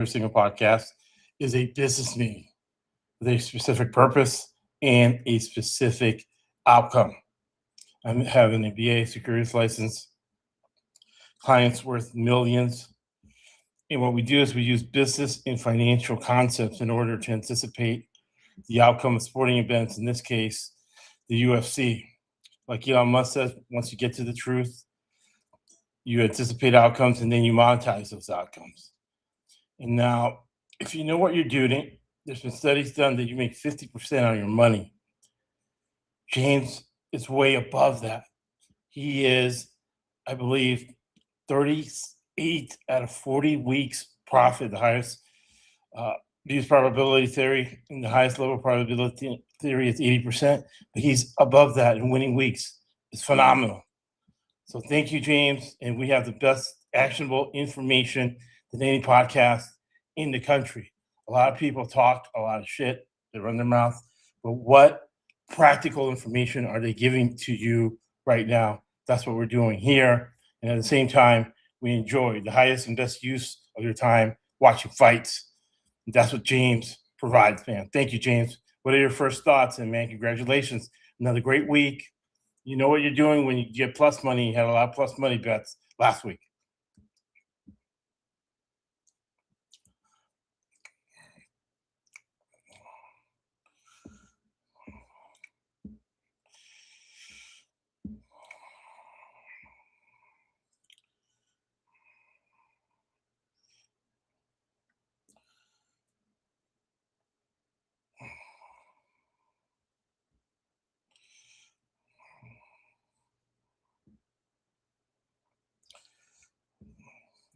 every single podcast is a business meeting with a specific purpose and a specific outcome. I have an MBA, securities license, clients worth millions. And what we do is we use business and financial concepts in order to anticipate the outcome of sporting events, in this case, the UFC. Like Elon Musk says, once you get to the truth, you anticipate outcomes and then you monetize those outcomes. And now, if you know what you're doing, there's been studies done that you make 50% on your money. James is way above that. He is, I believe, 38 out of 40 weeks profit, the highest use probability theory, and the highest level probability theory is 80%, but he's above that in winning weeks. It's phenomenal. So thank you, James. And we have the best actionable information than any podcast in the country. A lot of people talk a lot of shit, they run their mouth, but what practical information are they giving to you right now? That's what we're doing here. And at the same time, we enjoy the highest and best use of your time watching fights. And that's what James provides, man. Thank you, James. What are your first thoughts? And man, congratulations. Another great week. You know what you're doing when you get plus money. You had a lot of plus money bets last week.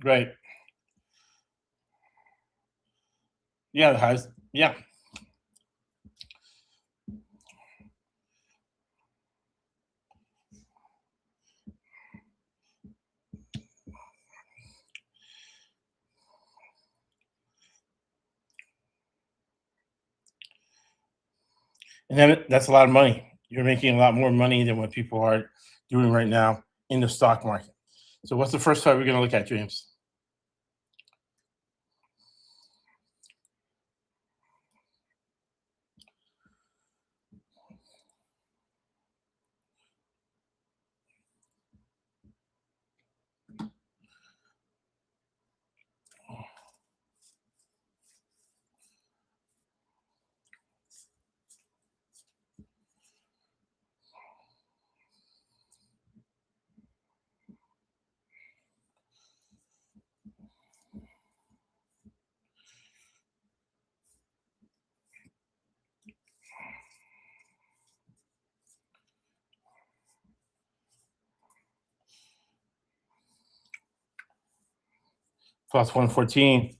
Right. Yeah, the highest. Yeah. And then that's a lot of money. You're making a lot more money than what people are doing right now in the stock market. So what's the first fight we're going to look at, James? Plus 114.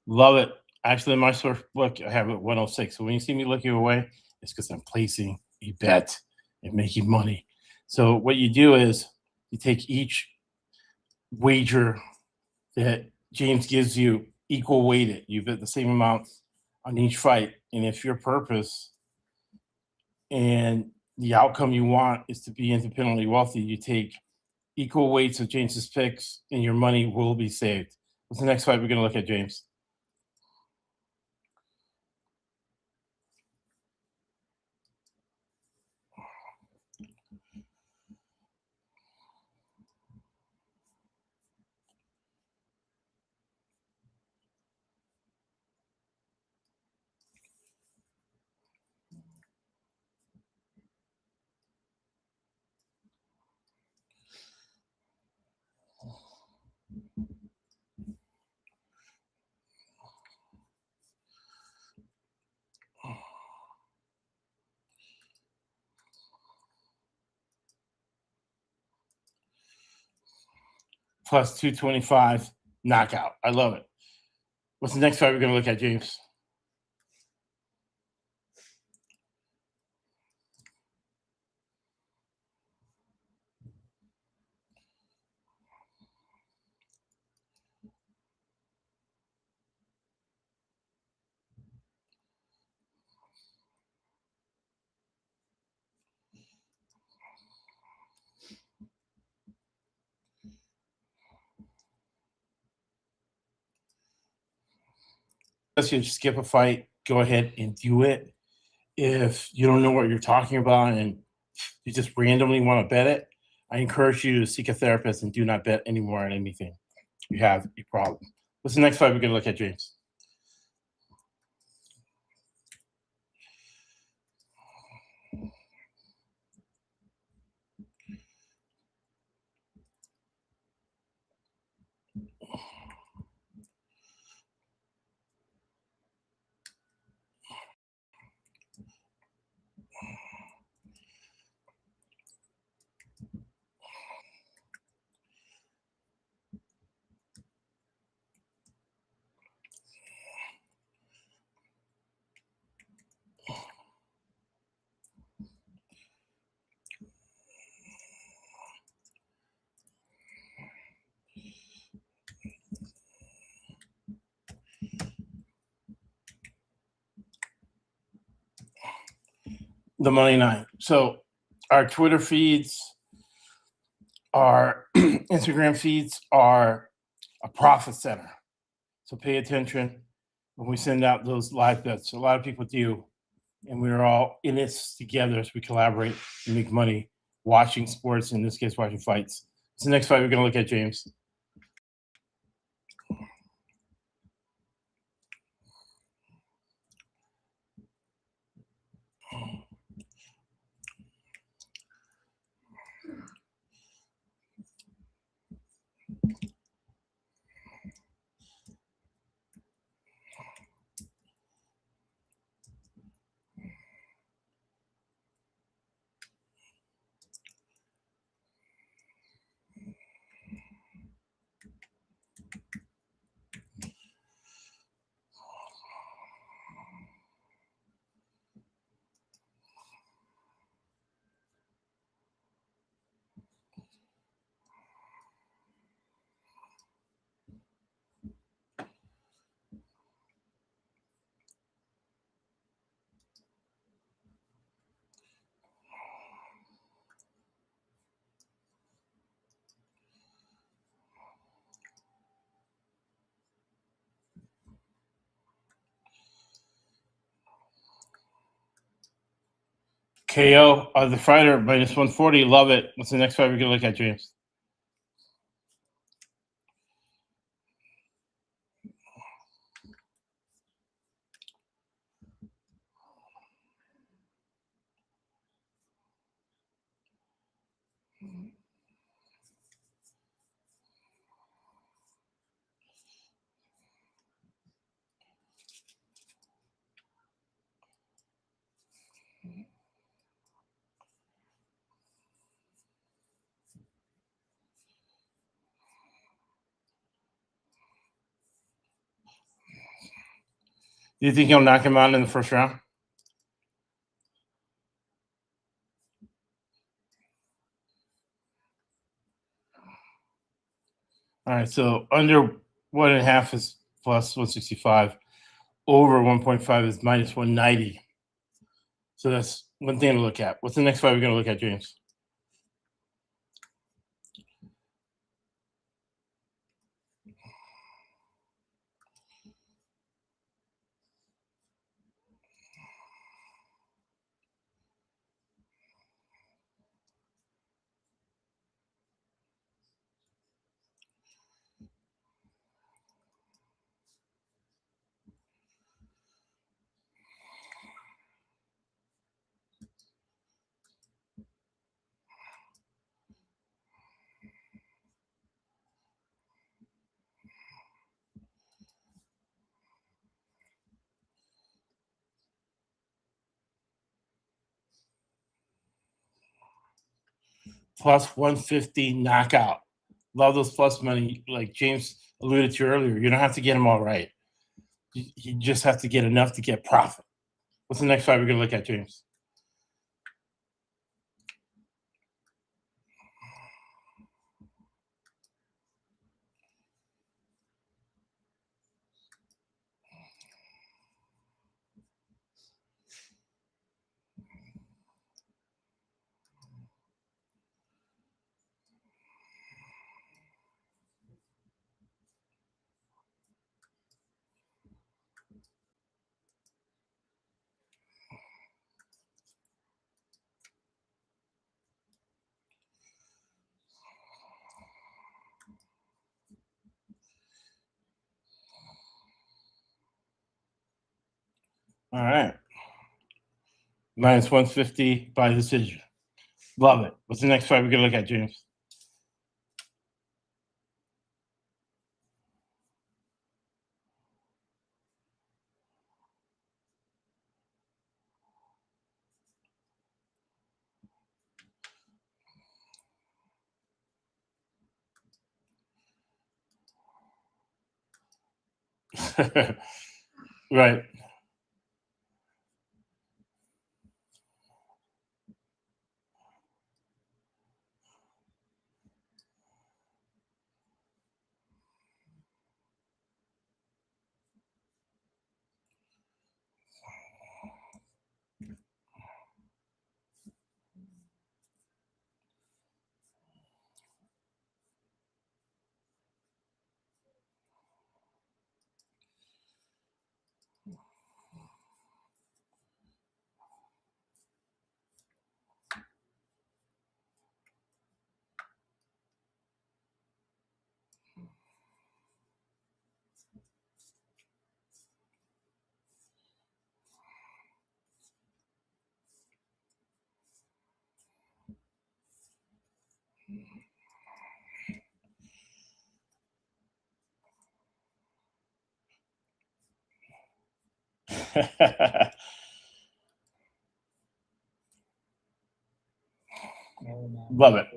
Love it. Actually, in my source book, I have it 106. So when you see me looking away, it's because I'm placing a bet and making money. So what you do is you take each wager that James gives you, equal weighted. You bet the same amount on each fight. And if your purpose and the outcome you want is to be independently wealthy, you take equal weights of James's picks and your money will be saved. What's the next fight we're going to look at, James? Plus 225 knockout. I love it. What's the next fight we're going to look at, James? you to skip a fight, go ahead and do it. If you don't know what you're talking about and you just randomly want to bet it, I encourage you to seek a therapist and do not bet anymore on anything. You have a problem. What's the next fight we're going to look at, James? The money line. So our Twitter feeds, our Instagram feeds are a profit center. So pay attention when we send out those live bets. A lot of people do, and we're all in this together as we collaborate and make money watching sports, in this case, watching fights. It's the next fight we're going to look at, James. KO, the fighter, minus 140. Love it. What's the next fight we're going to look at, James? Do you think he'll knock him out in the first round? All right, so under 1.5 is plus 165. Over 1.5 is minus 190. So that's one thing to look at. What's the next fight we're going to look at, James? Plus 150 knockout. Love those plus money. Like James alluded to earlier, you don't have to get them all right. You just have to get enough to get profit. What's the next fight we're going to look at, James? All right. Minus 150 by decision. Love it. What's the next fight we're going to look at, James? Right. Love it.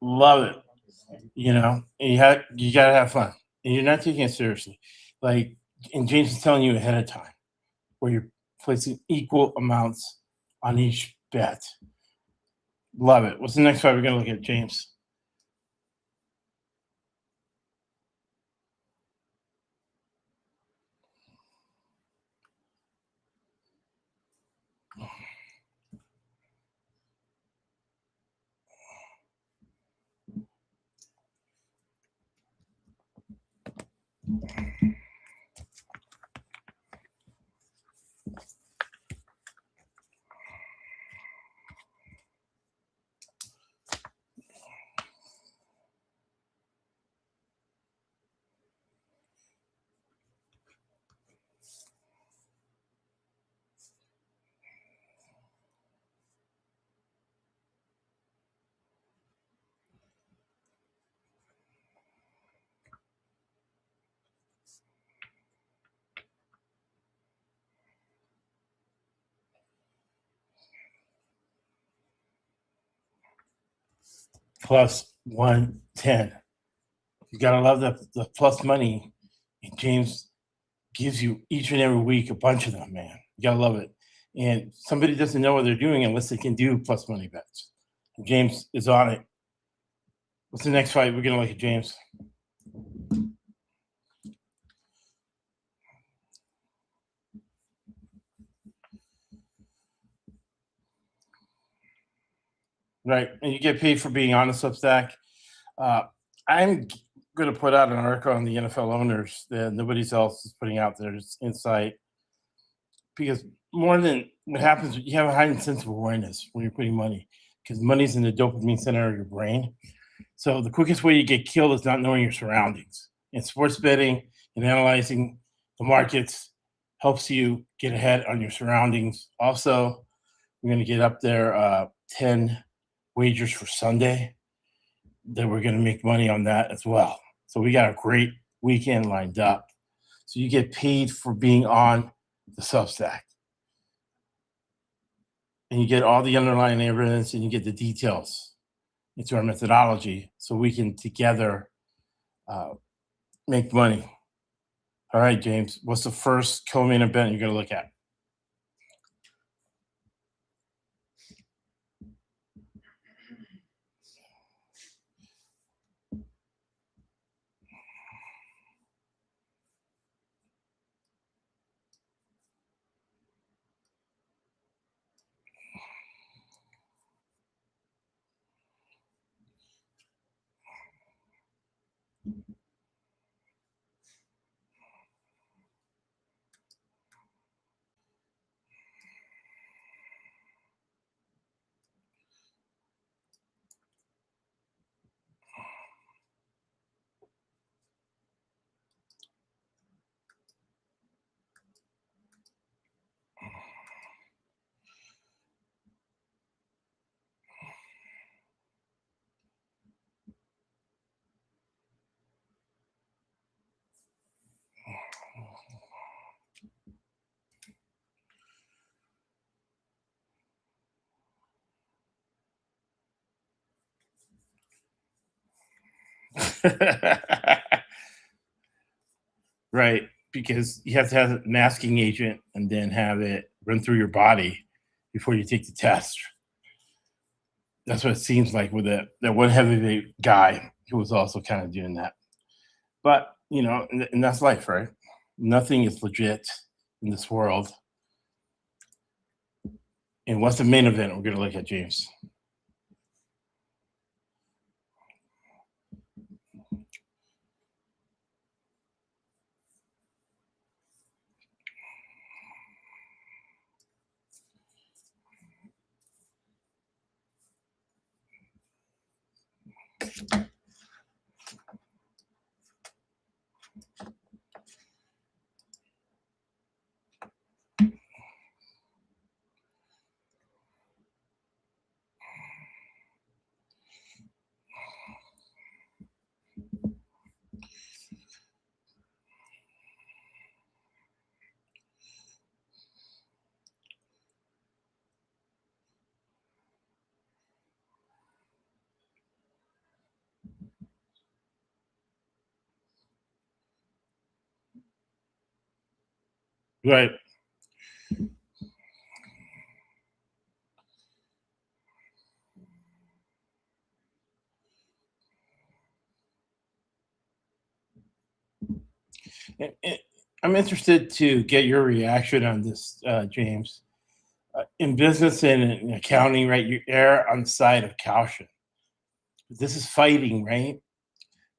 Love it. You gotta have fun. And you're not taking it seriously. Like, and James is telling you ahead of time where you're placing equal amounts on each bet. Love it. What's the next fight we're gonna look at, James? Plus 110. You gotta love the plus money. And James gives you each and every week a bunch of them, man. You gotta love it. And somebody doesn't know what they're doing unless they can do plus money bets. James is on it. What's the next fight we're gonna look at, James? Right, and you get paid for being on the Substack. Uh, I'm going to put out an article on the NFL owners that nobody else is putting out there. It's insight because more than what happens, you have a heightened sense of awareness when you're putting money because money's in the dopamine center of your brain. So the quickest way you get killed is not knowing your surroundings. And sports betting and analyzing the markets helps you get ahead on your surroundings. Also, we're going to get up there 10 wagers for Sunday that we're going to make money on that as well. So we got a great weekend lined up. So you get paid for being on the Substack, and you get all the underlying evidence, and you get the details into our methodology, so we can together uh, make money. All right, James. What's the first co-main event you're going to look at? Right, because you have to have a masking agent and then have it run through your body before you take the test. That's what it seems like with that one heavyweight guy who was also kind of doing that. But and that's life, right? Nothing is legit in this world. And what's the main event we're going to look at, James? Right. And I'm interested to get your reaction on this, James. In business and in accounting, right, you err on the side of caution. This is fighting, right?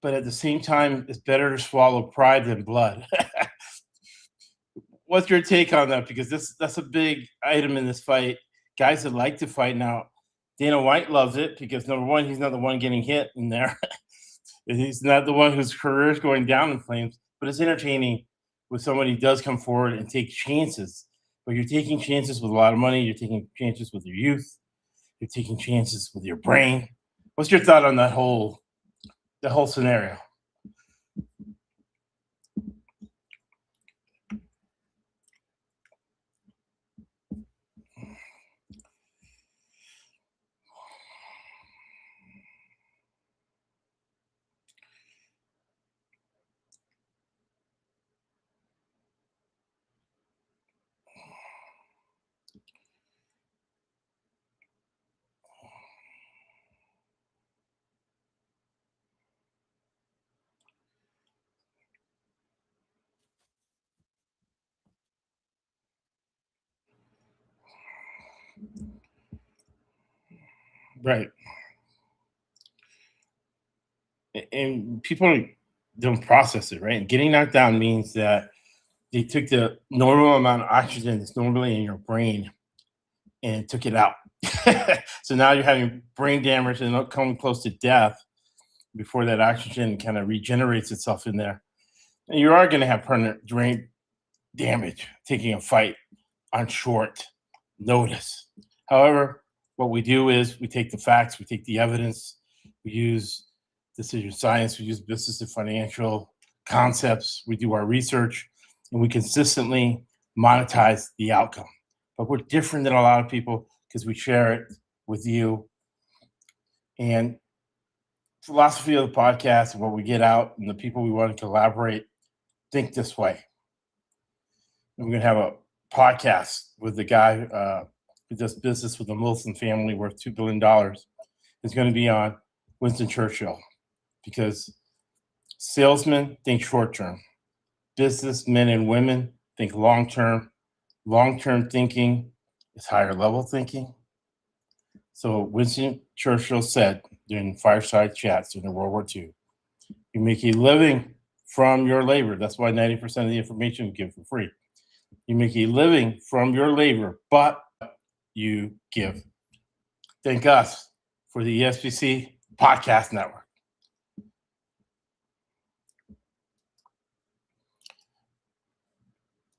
But at the same time, it's better to swallow pride than blood. What's your take on that? Because that's a big item in this fight. Guys that like to fight now. Dana White loves it because number one, he's not the one getting hit in there. He's not the one whose career is going down in flames. But it's entertaining when somebody does come forward and take chances. But you're taking chances with a lot of money. You're taking chances with your youth. You're taking chances with your brain. What's your thought on the whole scenario? Right. And people don't process it, right? And getting knocked down means that they took the normal amount of oxygen that's normally in your brain and took it out. So now you're having brain damage and not coming close to death before that oxygen kind of regenerates itself in there. And you are going to have permanent brain damage taking a fight on short notice. However, what we do is we take the facts, we take the evidence, we use decision science, we use business and financial concepts, we do our research, and we consistently monetize the outcome. But we're different than a lot of people because we share it with you. And philosophy of the podcast and what we get out and the people we want to collaborate think this way. And we're going to have a podcast with the guy who does business with the Wilson family worth $2 billion. Is going to be on Winston Churchill because salesmen think short term, businessmen and women think long term. Long term thinking is higher level thinking. So Winston Churchill said during fireside chats during World War II, you make a living from your labor. That's why 90% of the information we give for free. You make a living from your labor, but you give. Thank us for the ESPC Podcast Network.